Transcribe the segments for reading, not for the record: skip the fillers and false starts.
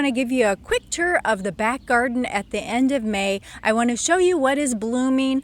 to give you a quick tour of the back garden at the end of May. I want to show you what is blooming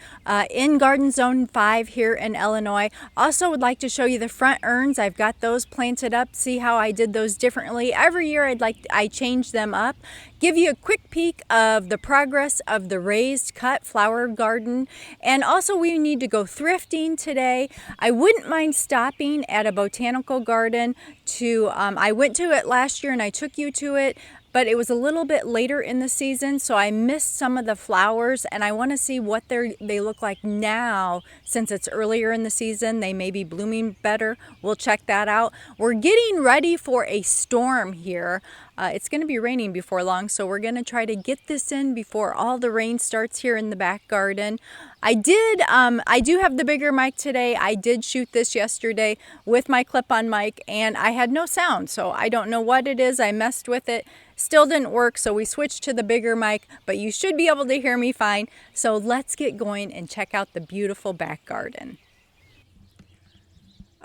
in Garden Zone 5 here in Illinois. Also would like to show you the front urns. I've got those planted up. See how I did those differently. Every year I change them up. Give you a quick peek of the progress of the raised cut flower garden. And also we need to go thrifting today. I wouldn't mind stopping at a botanical garden to, I went to it last year and I took you to it, but it was a little bit later in the season, so I missed some of the flowers, and I want to see what they look like now. Since it's earlier in the season, they may be blooming better. We'll check that out. We're getting ready for a storm here. It's going to be raining before long, so we're going to try to get this in before all the rain starts here in the back garden. I do have the bigger mic today. I did shoot this yesterday with my clip-on mic, and I had no sound, so I don't know what it is. I messed with it. Still didn't work, so we switched to the bigger mic, but you should be able to hear me fine. So let's get going and check out the beautiful back garden.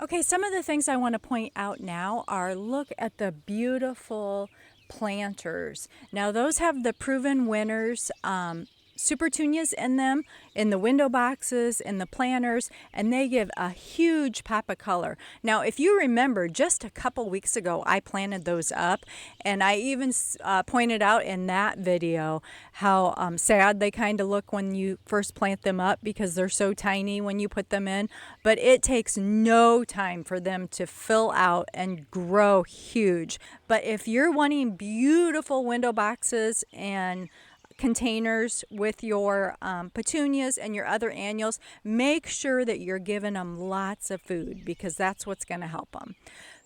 Okay, some of the things I want to point out now are, look at the beautiful planters. Now those have the proven winners Supertunias in them, in the window boxes, in the planters, and they give a huge pop of color. Now, if you remember, just a couple weeks ago, I planted those up, and I even pointed out in that video how sad they kind of look when you first plant them up because they're so tiny when you put them in, but it takes no time for them to fill out and grow huge. But if you're wanting beautiful window boxes and containers with your petunias and your other annuals, make sure that you're giving them lots of food because that's what's going to help them.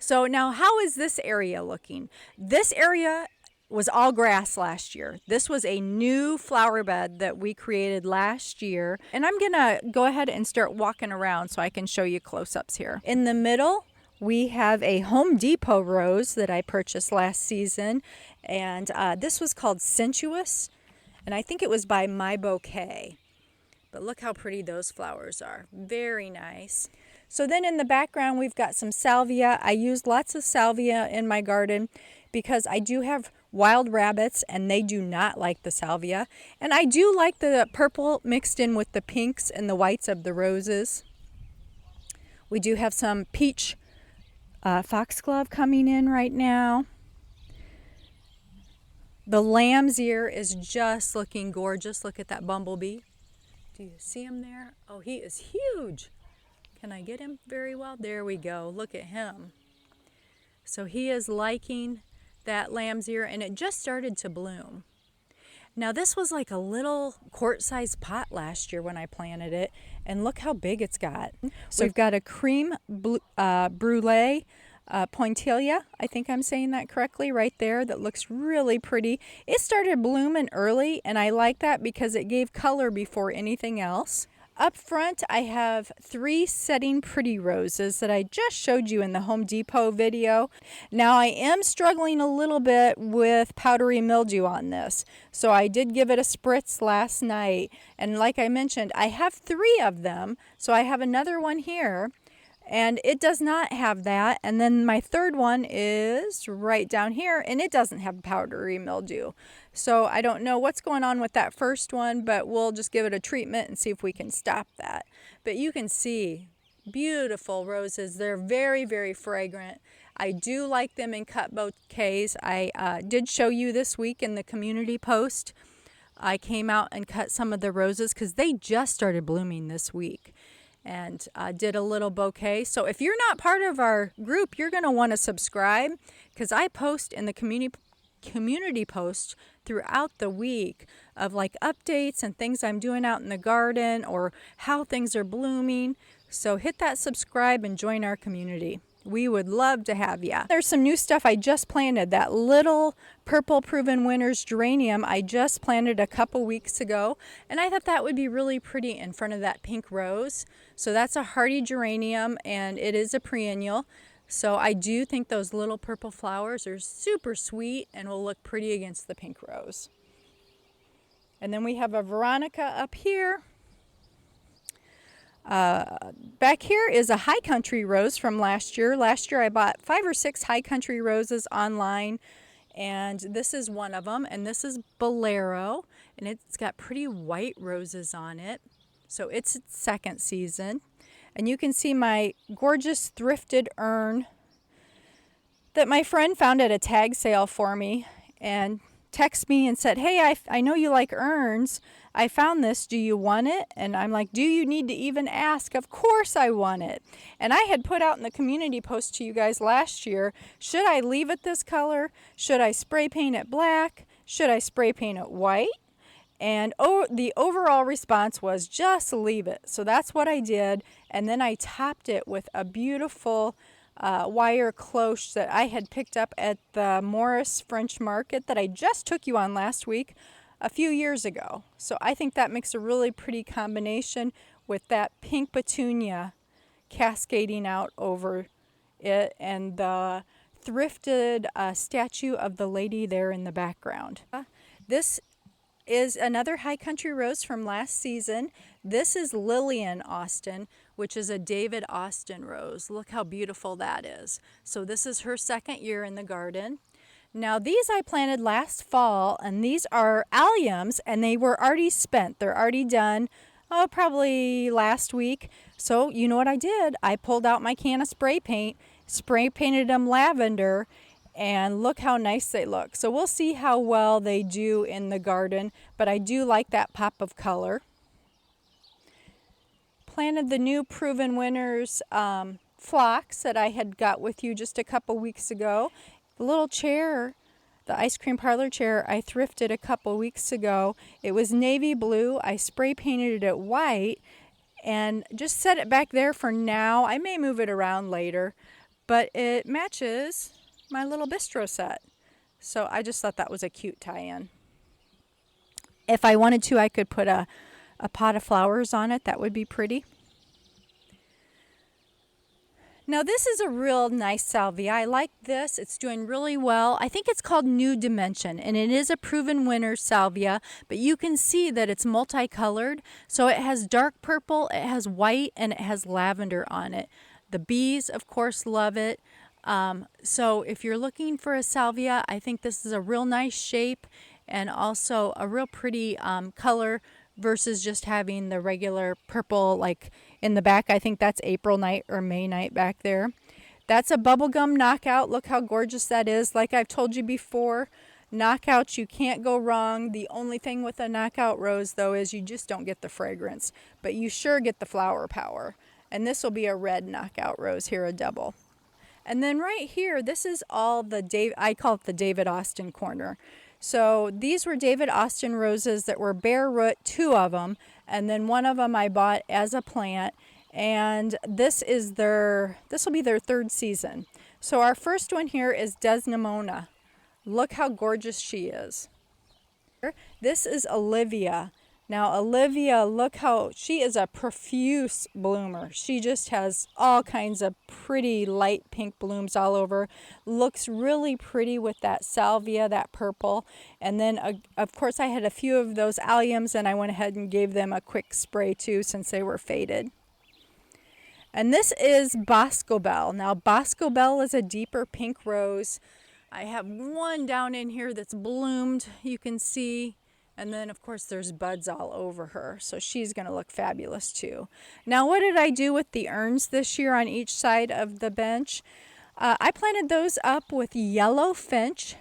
So now, how is this area looking? This area was all grass last year. This was a new flower bed that we created last year, and I'm gonna go ahead and start walking around so I can show you close-ups here. In the middle, we have a Home Depot rose that I purchased last season, and this was called Sensuous. And I think it was by My Bouquet. But look how pretty those flowers are. Very nice. So then in the background, we've got some salvia. I used lots of salvia in my garden because I do have wild rabbits and they do not like the salvia. And I do like the purple mixed in with the pinks and the whites of the roses. We do have some peach foxglove coming in right now. The lamb's ear is just looking gorgeous. Look at that bumblebee. Do you see him there? Oh, he is huge. Can I get him very well? There we go. Look at him. So he is liking that lamb's ear, and it just started to bloom. Now this was like a little quart-sized pot last year when I planted it, and look how big it's got. So we've got a creme brulee pointillia, I think I'm saying that correctly, right there. That looks really pretty. It started blooming early, and I like that because it gave color before anything else. Up front, I have 3 setting pretty roses that I just showed you in the Home Depot video. Now, I am struggling a little bit with powdery mildew on this, so I did give it a spritz last night. And like I mentioned, I have 3 of them, so I have another one here. And it does not have that. And then my third one is right down here, and it doesn't have powdery mildew. So I don't know what's going on with that first one, but we'll just give it a treatment and see if we can stop that. But you can see beautiful roses. They're very, very fragrant. I do like them in cut bouquets. I did show you this week in the community post. I came out and cut some of the roses because they just started blooming this week. And did a little bouquet. So if you're not part of our group, you're going to want to subscribe because I post in the community post throughout the week of like updates and things I'm doing out in the garden or how things are blooming. So hit that subscribe and join our community. We would love to have you. There's some new stuff I just planted. That little purple proven winners geranium I just planted a couple weeks ago, and I thought that would be really pretty in front of that pink rose. So that's a hardy geranium, and it is a perennial. So I do think those little purple flowers are super sweet and will look pretty against the pink rose. And then we have a Veronica up here. Back here is a High Country rose from last year. Last year I bought 5 or 6 High Country roses online And this is one of them, and this is Bolero, and it's got pretty white roses on it. So it's its second season. And you can see my gorgeous thrifted urn that my friend found at a tag sale for me and texted me and said, hey, I know you like urns. I found this. Do you want it? And I'm like, do you need to even ask? Of course I want it. And I had put out in the community post to you guys last year, should I leave it this color? Should I spray paint it black? Should I spray paint it white? And the overall response was just leave it. So that's what I did. And then I topped it with a beautiful wire cloche that I had picked up at the Morris French Market that I just took you on last week a few years ago. So I think that makes a really pretty combination with that pink petunia cascading out over it and the thrifted statue of the lady there in the background. This is another High Country Rose from last season. This is Lillian Austin, which is a David Austin rose. Look how beautiful that is. So this is her second year in the garden. Now these I planted last fall, and these are alliums, and they were already spent. They're already done, probably last week. So you know what I did? I pulled out my can of spray painted them lavender, and look how nice they look. So we'll see how well they do in the garden, but I do like that pop of color. Planted the new Proven Winners phlox that I had got with you just a couple weeks ago. The little chair, the ice cream parlor chair, I thrifted a couple weeks ago. It was navy blue. I spray painted it white and just set it back there for now. I may move it around later, but it matches my little bistro set. So I just thought that was a cute tie-in. If I wanted to, I could put a pot of flowers on it. That would be pretty. Now this is a real nice salvia. I like this. It's doing really well. I think it's called New Dimension, and it is a Proven Winner salvia, but you can see that it's multicolored. So it has dark purple, it has white, and it has lavender on it. The bees, of course, love it. So if you're looking for a salvia, I think this is a real nice shape and also a real pretty color versus just having the regular purple like in the back. I think that's April Night or May Night back there. That's a bubblegum knockout. Look how gorgeous that is. Like I've told you before, knockouts, you can't go wrong. The only thing with a knockout rose though is you just don't get the fragrance, but you sure get the flower power. And this will be a red knockout rose here, a double. And then right here, this is all I call it the David Austin corner. So these were David Austin roses that were bare root, 2 of them, and then one of them I bought as a plant. And this will be their 3rd season. So our first one here is Desdemona. Look how gorgeous she is. This is Olivia. Now Olivia, look how she is a profuse bloomer. She just has all kinds of pretty light pink blooms all over. Looks really pretty with that salvia, that purple. And then of course I had a few of those alliums and I went ahead and gave them a quick spray too since they were faded. And this is Boscobel. Now Boscobel is a deeper pink rose. I have one down in here that's bloomed, you can see. And then, of course, there's buds all over her. So she's going to look fabulous, too. Now, what did I do with the urns this year on each side of the bench? I planted those up with yellow finch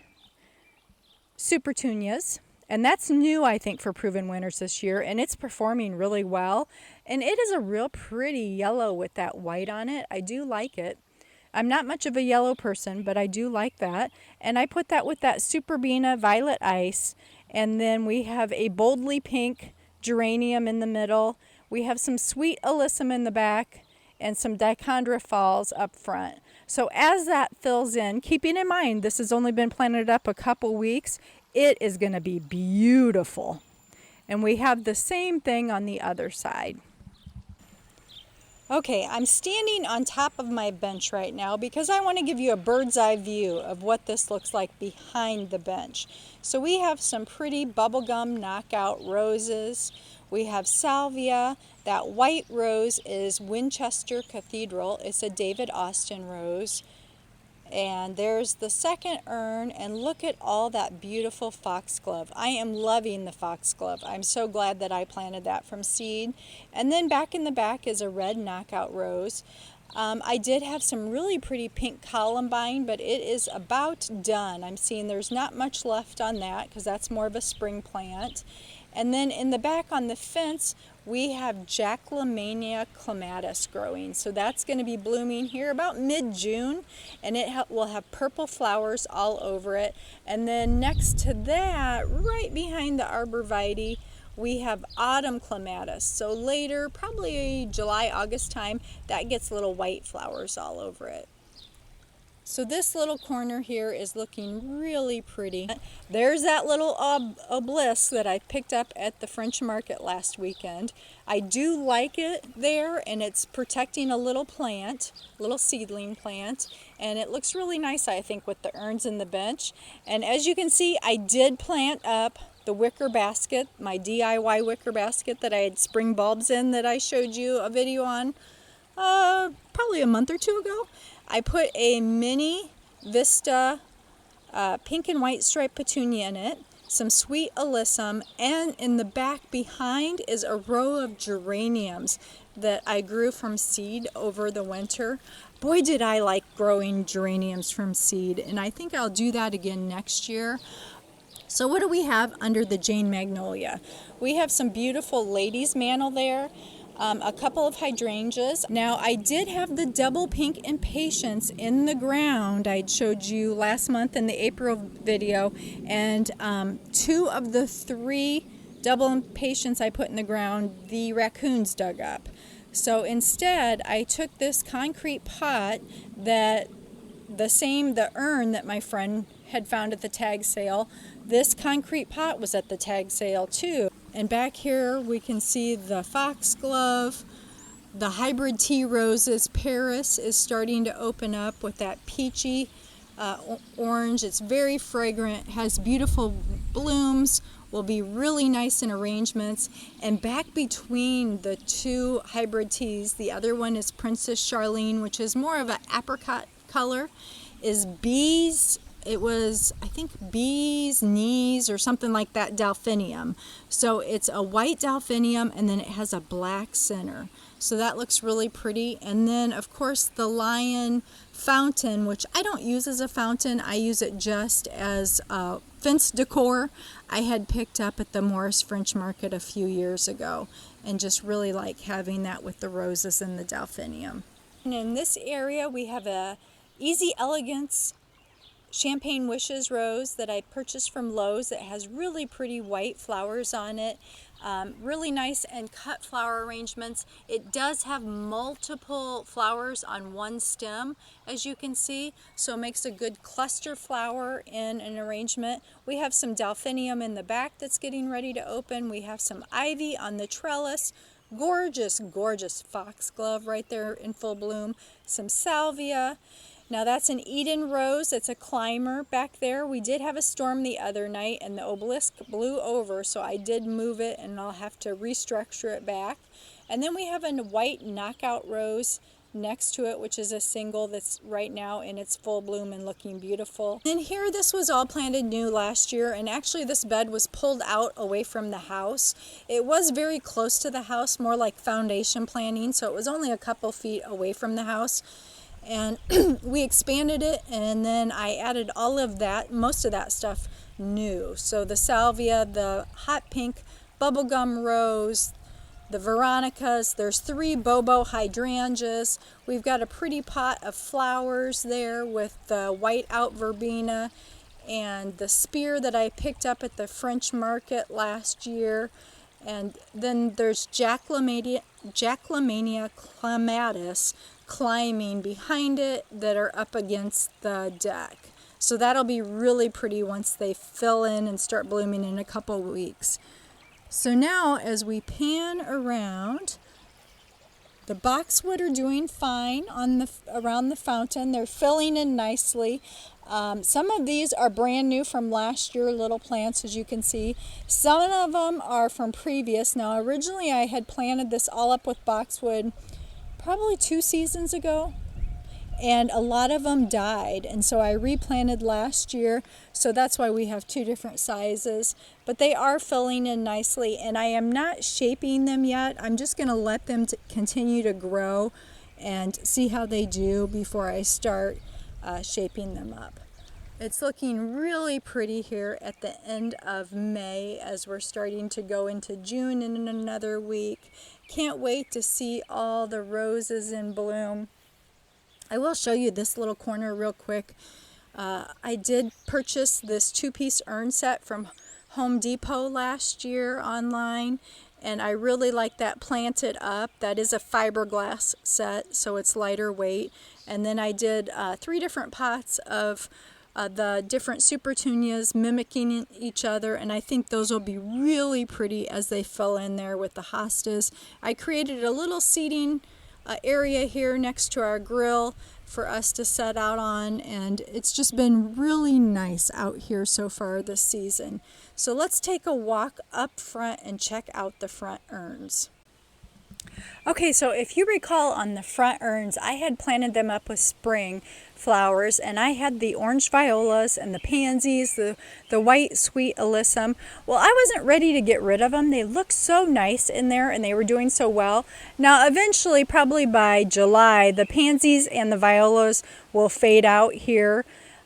supertunias. And that's new, I think, for Proven Winners this year. And it's performing really well. And it is a real pretty yellow with that white on it. I do like it. I'm not much of a yellow person, but I do like that. And I put that with that Superbena Violet Ice. And then we have a boldly pink geranium in the middle. We have some sweet alyssum in the back and some dichondra falls up front. So as that fills in, keeping in mind this has only been planted up a couple weeks, it is going to be beautiful. And we have the same thing on the other side. Okay, I'm standing on top of my bench right now because I want to give you a bird's eye view of what this looks like behind the bench. So we have some pretty bubblegum knockout roses. We have salvia. That white rose is Winchester Cathedral. It's a David Austin rose. And there's the second urn, and look at all that beautiful foxglove. I am loving the foxglove. I'm so glad that I planted that from seed. And then back in the back is a red knockout rose. I did have some really pretty pink columbine, but it is about done. I'm seeing there's not much left on that because that's more of a spring plant. And then in the back on the fence, we have Jacklemania clematis growing. So that's going to be blooming here about mid-June, and it will have purple flowers all over it. And then next to that, right behind the arborvitae, we have autumn clematis. So later, probably July, August time, that gets little white flowers all over it. So this little corner here is looking really pretty. There's that little obelisk that I picked up at the French market last weekend. I do like it there, and it's protecting a little plant, little seedling plant, and it looks really nice, I think, with the urns and the bench. And as you can see, I did plant up the wicker basket, my DIY wicker basket that I had spring bulbs in that I showed you a video on probably a month or two ago. I put a mini Vista pink and white striped petunia in it, some sweet alyssum, and in the back behind is a row of geraniums that I grew from seed over the winter. Boy, did I like growing geraniums from seed, and I think I'll do that again next year. So what do we have under the Jane Magnolia? We have some beautiful ladies' mantle there. A couple of hydrangeas. Now I did have the double pink impatiens in the ground. I showed you last month in the April video, and 2 of the 3 double impatiens I put in the ground, the raccoons dug up. So instead I took this concrete pot that the urn that my friend had found at the tag sale. This concrete pot was at the tag sale too. And back here we can see the foxglove, the hybrid tea roses. Paris is starting to open up with that peachy orange. It's very fragrant, has beautiful blooms, will be really nice in arrangements. And back between the 2 hybrid teas, the other one is Princess Charlene, which is more of an apricot color, is bees. It was, I think, bee's knees or something like that, delphinium. So it's a white delphinium, and then it has a black center. So that looks really pretty. And then, of course, the lion fountain, which I don't use as a fountain. I use it just as fence decor. I had picked up at the Morris French Market a few years ago, and just really like having that with the roses and the delphinium. And in this area, we have a Easy Elegance Champagne Wishes rose that I purchased from Lowe's. It has really pretty white flowers on it, really nice and cut flower arrangements. It does have multiple flowers on one stem, as you can see, so it makes a good cluster flower in an arrangement. We have some delphinium in the back that's getting ready to open. We have some ivy on the trellis. Gorgeous, gorgeous foxglove right there in full bloom. Some salvia. Now that's an Eden rose. It's a climber back there. We did have a storm the other night and the obelisk blew over, so I did move it and I'll have to restructure it back. And then we have a white knockout rose next to it, which is a single that's right now in its full bloom and looking beautiful. And here, this was all planted new last year, and actually this bed was pulled out away from the house. It was very close to the house, more like foundation planting, so it was only a couple feet away from the house. And we expanded it, and then I added all of that, most of that stuff new. So the salvia, the hot pink bubblegum rose, the veronicas, there's 3 bobo hydrangeas. We've got a pretty pot of flowers there with the white out verbena and the spear that I picked up at the French market last year. And then there's Jacklemania clematis climbing behind it that are up against the deck. So that'll be really pretty once they fill in and start blooming in a couple weeks. So now as we pan around, the boxwood are doing fine on around the fountain. They're filling in nicely. Some of these are brand new from last year, little plants, as you can see. Some of them are from previous. Now originally I had planted this all up with boxwood probably 2 seasons ago, and a lot of them died, and so I replanted last year, so that's why we have two different sizes. But they are filling in nicely, and I am not shaping them yet. I'm just going to let them continue to grow and see how they do before I start shaping them up. It's looking really pretty here at the end of May as we're starting to go into June in another week. Can't wait to see all the roses in bloom. I will show you this little corner real quick. I did purchase this two-piece urn set from Home Depot last year online, and I really like that planted up. That is a fiberglass set, so it's lighter weight. And then I did 3 different pots of the different supertunias mimicking each other, and I think those will be really pretty as they fill in there with the hostas. I created a little seating area here next to our grill for us to set out on, and it's just been really nice out here so far this season. So let's take a walk up front and check out the front urns. Okay, so if you recall on the front urns, I had planted them up with spring flowers, and I had the orange violas and the pansies, the white sweet alyssum. Well, I wasn't ready to get rid of them. They looked so nice in there, and they were doing so well. Now, eventually, probably by July, the pansies and the violas will fade out here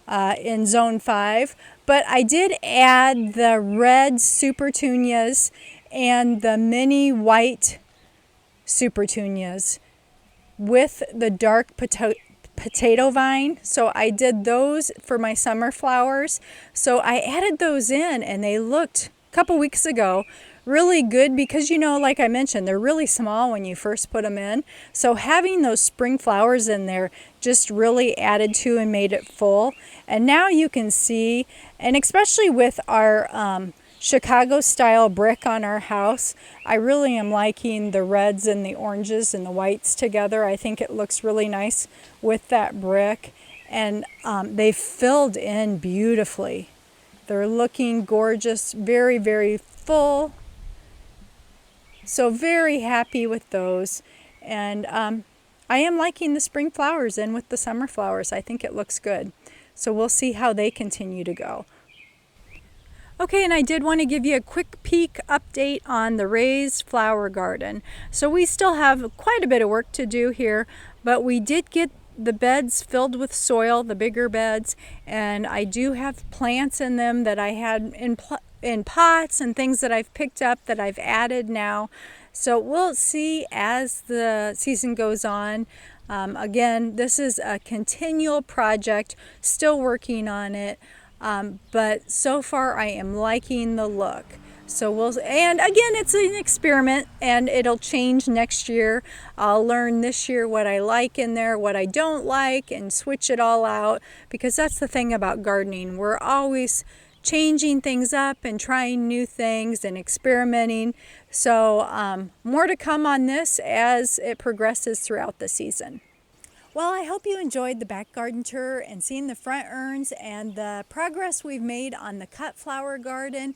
in Zone 5. But I did add the red supertunias and the mini white supertunias with the dark potato vine. So I did those for my summer flowers. So I added those in, and they looked a couple weeks ago really good because, you know, like I mentioned, they're really small when you first put them in. So having those spring flowers in there just really added to and made it full. And now you can see, and especially with our Chicago style brick on our house, I really am liking the reds and the oranges and the whites together. I think it looks really nice with that brick, and they filled in beautifully. They're looking gorgeous, very, very full. So very happy with those, and I am liking the spring flowers in with the summer flowers. I think it looks good. So we'll see how they continue to go. Okay, and I did want to give you a quick peek update on the raised flower garden. So we still have quite a bit of work to do here, but we did get the beds filled with soil, the bigger beds, and I do have plants in them that I had in pots and things that I've picked up that I've added now. So we'll see as the season goes on. Again, this is a continual project, still working on it. But so far I am liking the look. So and again, it's an experiment, and it'll change next year. I'll learn this year what I like in there, what I don't like, and switch it all out, because that's the thing about gardening. We're always changing things up and trying new things and experimenting. So more to come on this as it progresses throughout the season. Well, I hope you enjoyed the back garden tour and seeing the front urns and the progress we've made on the cut flower garden.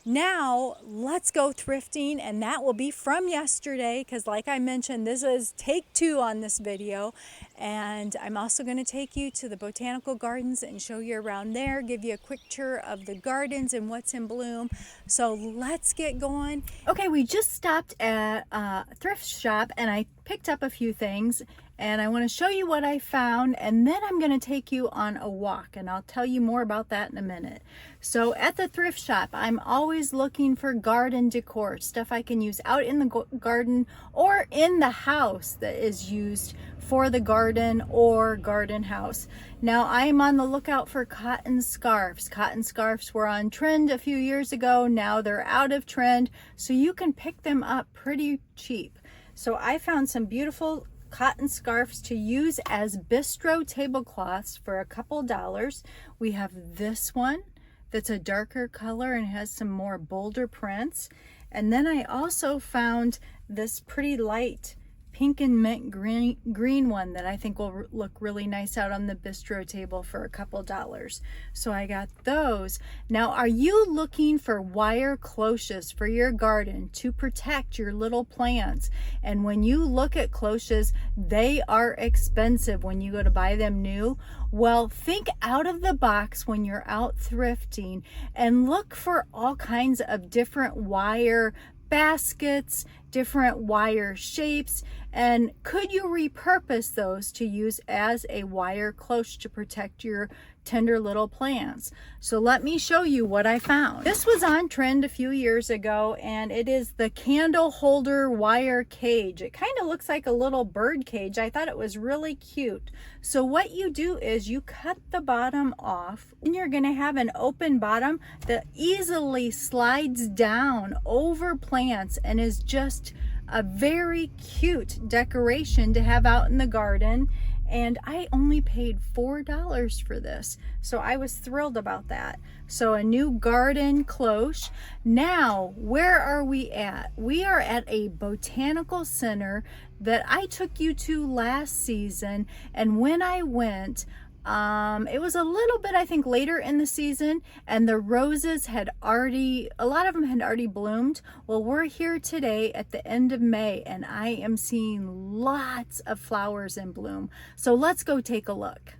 Now, let's go thrifting, and that will be from yesterday, because like I mentioned, this is take 2 on this video. And I'm also going to take you to the Botanical Gardens and show you around there, give you a quick tour of the gardens and what's in bloom. So let's get going. Okay, we just stopped at a thrift shop, and I picked up a few things, and I want to show you what I found, and then I'm going to take you on a walk, and I'll tell you more about that in a minute. So at the thrift shop, I'm always looking for garden decor, stuff I can use out in the garden or in the house that is used for the garden or garden house. Now I'm on the lookout for cotton scarves. Cotton scarves were on trend a few years ago. Now they're out of trend, so you can pick them up pretty cheap. So I found some beautiful cotton scarves to use as bistro tablecloths for a couple dollars. We have this one that's a darker color and has some more bolder prints. And then I also found this pretty light pink and mint green one that I think will look really nice out on the bistro table for a couple dollars. So I got those. Now, are you looking for wire cloches for your garden to protect your little plants? And when you look at cloches, they are expensive when you go to buy them new. Well, think out of the box when you're out thrifting and look for all kinds of different wire baskets, different wire shapes, and could you repurpose those to use as a wire cloche to protect your tender little plants? So let me show you what I found. This was on trend a few years ago, and it is the candle holder wire cage. It kind of looks like a little bird cage. I thought it was really cute. So what you do is you cut the bottom off, and you're going to have an open bottom that easily slides down over plants and is just a very cute decoration to have out in the garden. And I only paid $4 for this, so I was thrilled about that. So a new garden cloche. Now, where are we at? We are at a botanical center that I took you to last season, and when I went, it was a little bit, I think, later in the season, and the roses had already, a lot of them had already bloomed. Well, we're here today at the end of May, and I am seeing lots of flowers in bloom. So let's go take a look.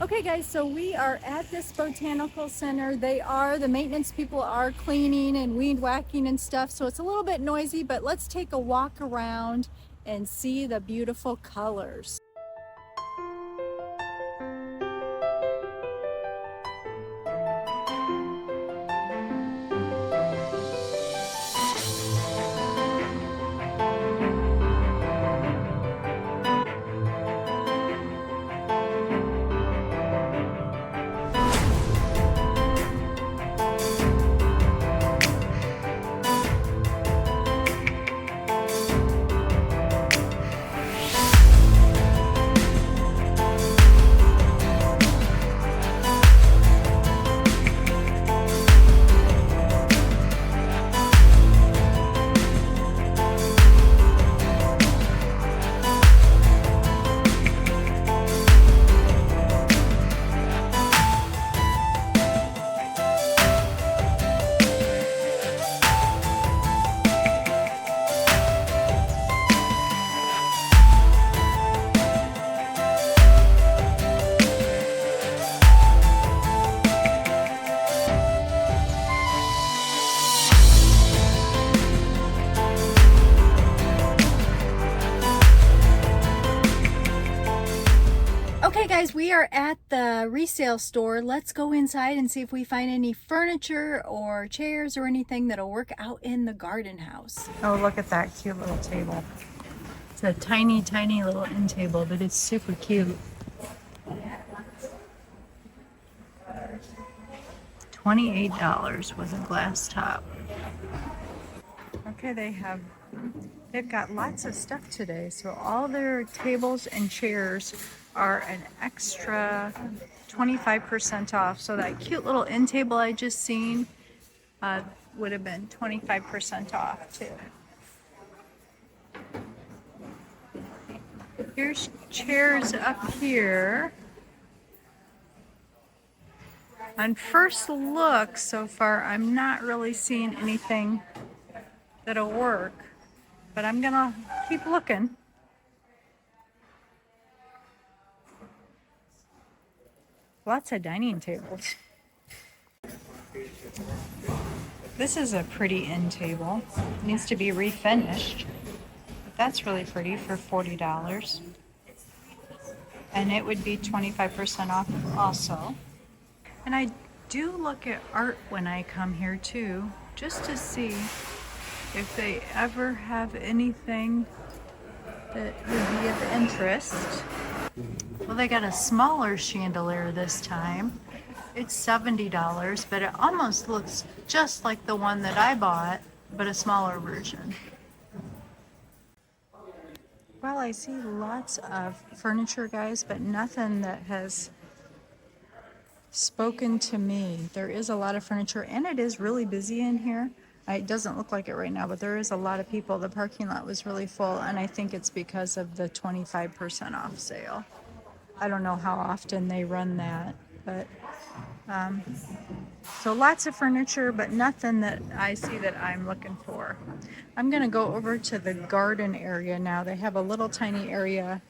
Okay guys, so we are at this botanical center. The maintenance people are cleaning and weed whacking and stuff, so it's a little bit noisy, but let's take a walk around and see the beautiful colors. Okay guys, we are at the resale store. Let's go inside and see if we find any furniture or chairs or anything that'll work out in the garden house. Oh, look at that cute little table. It's a tiny, tiny little end table, but it's super cute. $28 with a glass top. Okay, they've got lots of stuff today. So all their tables and chairs are an extra 25% off. So that cute little end table I just seen would have been 25% off too. Here's chairs up here. On first look so far, I'm not really seeing anything that'll work, but I'm gonna keep looking. Lots of dining tables. This is a pretty end table. It needs to be refinished. But that's really pretty for $40. And it would be 25% off also. And I do look at art when I come here too, just to see if they ever have anything that would be of interest. Well, they got a smaller chandelier this time. It's $70, but it almost looks just like the one that I bought, but a smaller version. Well, I see lots of furniture, guys, but nothing that has spoken to me. There is a lot of furniture, and it is really busy in here. It doesn't look like it right now, but there is a lot of people. The parking lot was really full, and I think it's because of the 25% off sale. I don't know how often they run that, but so lots of furniture, but nothing that I see that I'm looking for. I'm gonna go over to the garden area now. They have a little tiny area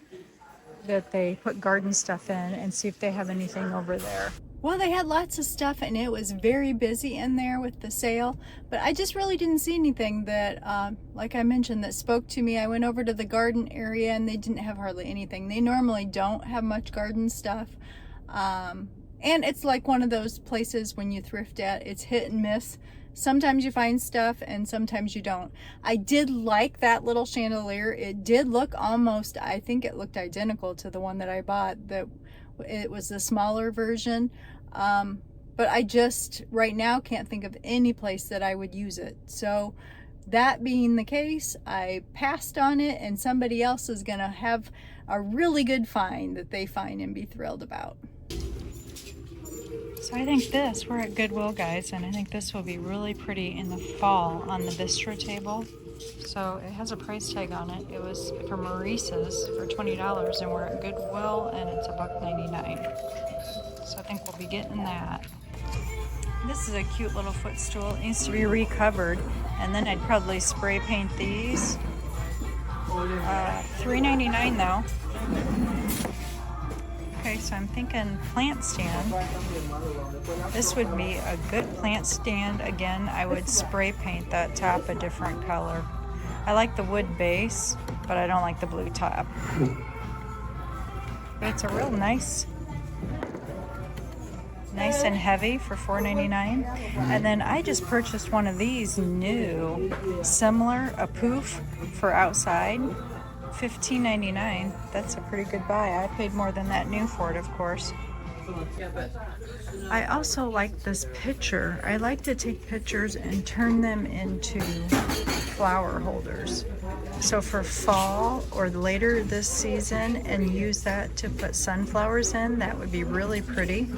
that they put garden stuff in and see if they have anything over there. Well, they had lots of stuff and it was very busy in there with the sale, but I just really didn't see anything that, like I mentioned, that spoke to me. I went over to the garden area and they didn't have hardly anything. They normally don't have much garden stuff. And it's like one of those places when you thrift at, it's hit and miss. Sometimes you find stuff and sometimes you don't. I did like that little chandelier. It did look almost, I think it looked identical to the one that I bought. That it was the smaller version. But I just right now can't think of any place that I would use it. So that being the case, I passed on it and somebody else is gonna have a really good find that they find and be thrilled about. So I think we're at Goodwill, guys, and I think this will be really pretty in the fall on the bistro table. So it has a price tag on it. It was from Maurice's for $20, and we're at Goodwill, and it's $1.99. So I think we'll be getting that. This is a cute little footstool. It needs to be recovered, and then I'd probably spray paint these. $3.99 though. Okay, so I'm thinking plant stand. This would be a good plant stand. Again, I would spray paint that top a different color. I like the wood base, but I don't like the blue top. But it's a real nice and heavy for $4.99. And then I just purchased one of these new, similar, a poof for outside. $15.99. That's a pretty good buy. I paid more than that new for it, of course. I also like this pitcher. I like to take pictures and turn them into flower holders. So for fall or later this season, and use that to put sunflowers in, that would be really pretty.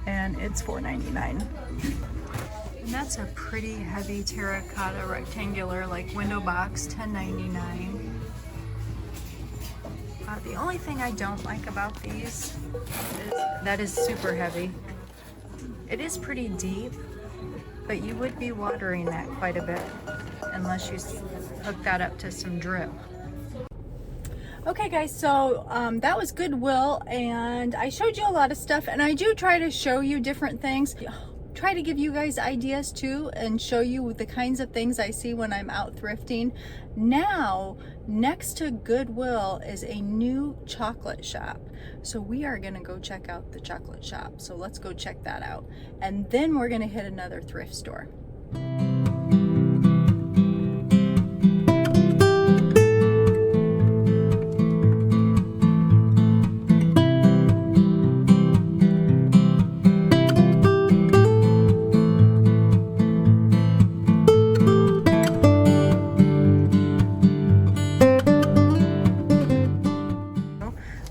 And it's $4.99. And that's a pretty heavy terracotta rectangular like window box, $10.99. The only thing I don't like about these is that is super heavy. It is pretty deep, but you would be watering that quite a bit unless you hook that up to some drip. Okay guys, so that was Goodwill, and I showed you a lot of stuff, and I do try to show you different things. Try to give you guys ideas too and show you the kinds of things I see when I'm out thrifting. Now, next to Goodwill is a new chocolate shop. So we are gonna go check out the chocolate shop. So let's go check that out. And then we're gonna hit another thrift store.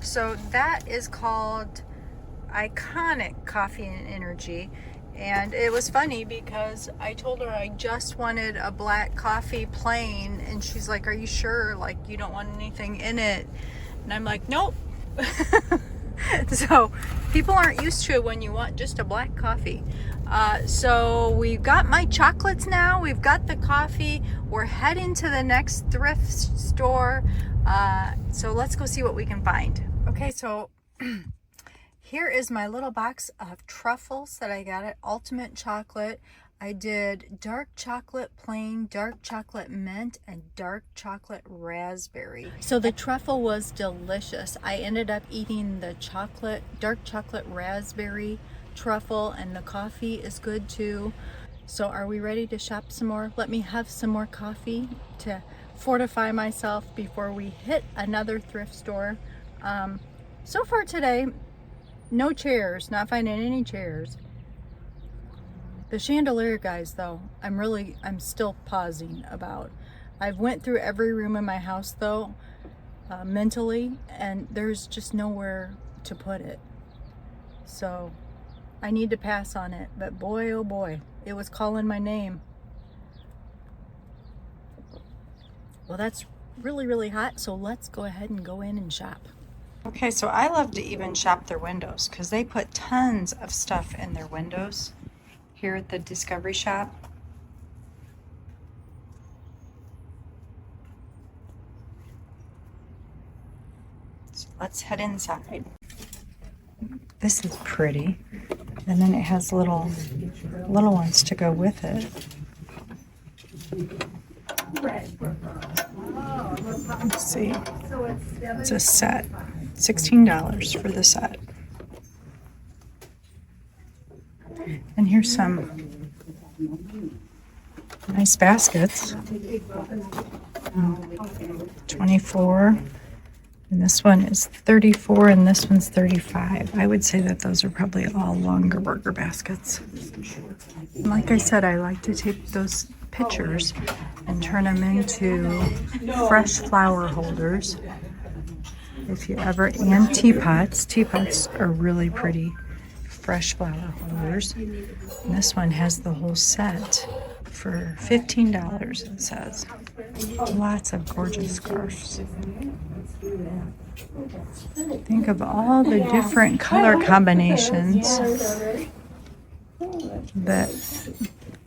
So that is called Iconic Coffee and Energy. And it was funny because I told her I just wanted a black coffee plain, and she's like, are you sure? Like, you don't want anything in it? And I'm like, nope. So people aren't used to it when you want just a black coffee. So we've got my chocolates now. We've got the coffee. We're heading to the next thrift store. So let's go see what we can find. Okay, so here is my little box of truffles that I got at Ultimate Chocolate. I did dark chocolate plain, dark chocolate mint, and dark chocolate raspberry. So the truffle was delicious. I ended up eating the dark chocolate raspberry truffle, and the coffee is good too. So are we ready to shop some more? Let me have some more coffee to fortify myself before we hit another thrift store. So far today, no chairs, not finding any chairs. The chandelier, guys, though, I'm still pausing about. I've went through every room in my house though, mentally, and there's just nowhere to put it. So I need to pass on it, but boy, oh boy, it was calling my name. Well, that's really, really hot, so let's go ahead and go in and shop. Okay, so I love to even shop their windows because they put tons of stuff in their windows here at the Discovery Shop. So let's head inside. This is pretty. And then it has little ones to go with it. Let's see. It's a set. $16 for the set. And here's some nice baskets. 24. And this one is 34 and this one's 35. I would say that those are probably all longer burger baskets. Like I said, I like to take those pictures and turn them into fresh flower holders. If you ever, and teapots. Teapots are really pretty fresh flower holders. And this one has the whole set for $15, it says. Lots of gorgeous scarves. Think of all the different color combinations that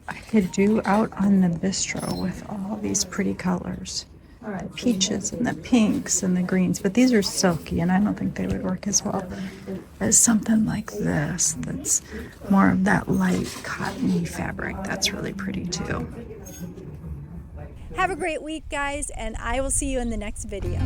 I could do out on the bistro with all these pretty colors. The peaches and the pinks and the greens, but these are silky and I don't think they would work as well as something like this that's more of that light cottony fabric. That's really pretty too. Have a great week, guys, and I will see you in the next video.